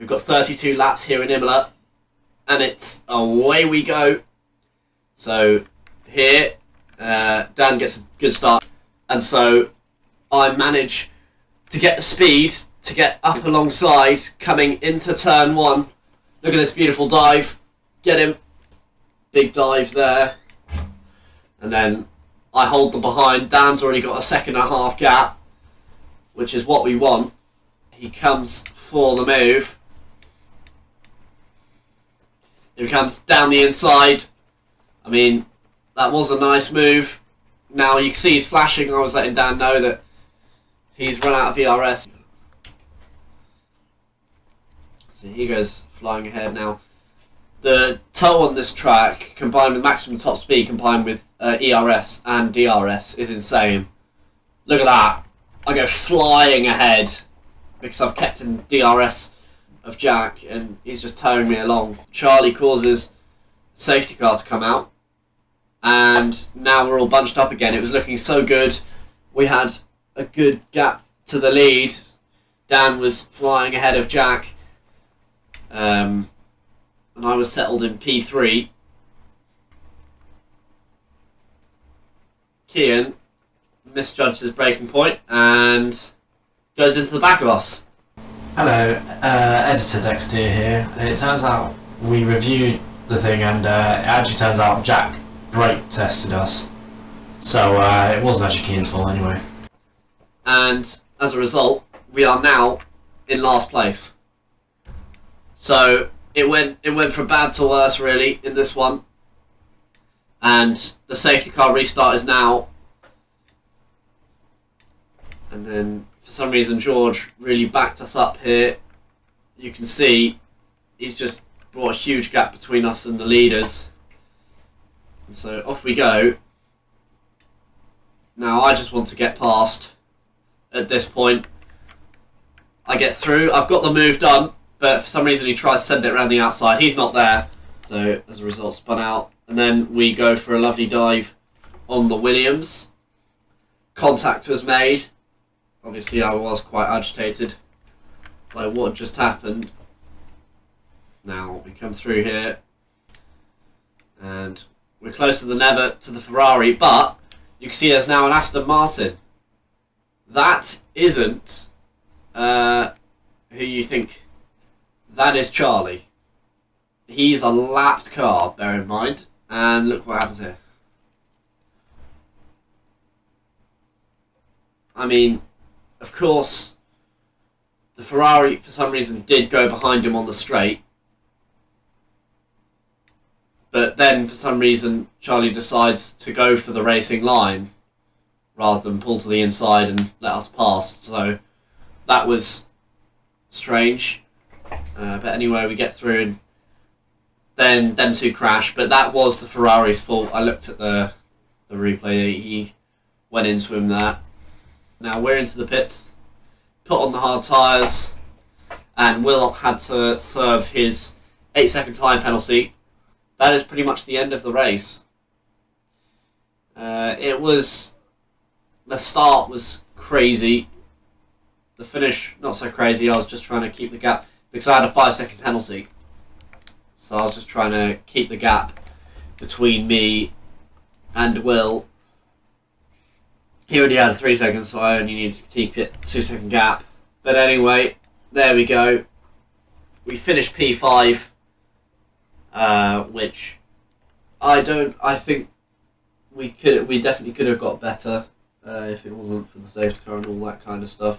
We've got 32 laps here in Imola, and it's away we go. So here, Dan gets a good start, and so I manage to get the speed to get up alongside coming into turn one. Look at this beautiful dive. Get him. Big dive there. And then I hold them behind. Dan's already got a 1.5 gap, which is what we want. He comes for the move. Here he comes down the inside. I mean, that was a nice move. Now you can see he's flashing. I was letting Dan know that he's run out of ERS. So he goes flying ahead now. The toe on this track, combined with maximum top speed, combined with ERS and DRS, is insane. Look at that. I go flying ahead because I've kept in DRS of Jack, and he's just towing me along. Charlie causes safety car to come out, and now we're all bunched up again. It was looking so good. We had a good gap to the lead. Dan was flying ahead of Jack, and I was settled in P3. Kian misjudged his braking point and goes into the back of us. Hello, Editor Dexter here. It turns out we reviewed the thing, and it actually turns out Jack brake tested us. So it wasn't actually Kian's fault anyway. And as a result, we are now in last place. So it went from bad to worse really in this one. And the safety car restart is now. And then for some reason George really backed us up here. You can see he's just brought a huge gap between us and the leaders. And so off we go. Now I just want to get past at this point. I get through. I've got the move done, but for some reason he tries to send it around the outside. He's not there. So as a result, spun out. And then we go for a lovely dive on the Williams. Contact was made. Obviously I was quite agitated by what had just happened. Now we come through here, and we're closer than ever to the Ferrari, but you can see there's now an Aston Martin. That isn't who you think. That is Charlie. He's a lapped car, bear in mind, and look what happens here. I mean, of course, the Ferrari, for some reason, did go behind him on the straight. But then, for some reason, Charlie decides to go for the racing line rather than pull to the inside and let us pass. So that was strange. But anyway, we get through, and then them two crash. But that was the Ferrari's fault. I looked at the replay. He went into him there. Now we're into the pits, put on the hard tyres, and Will had to serve his 8-second time penalty. That is pretty much the end of the race. The start was crazy. The finish, not so crazy. I was just trying to keep the gap because I had a 5-second penalty. So I was just trying to keep the gap between me and Will. He already had a 3 seconds, so I only need to keep it 2-second gap. But anyway, there we go. We finished P5, which I think we definitely could have got better if it wasn't for the safety car and all that kind of stuff.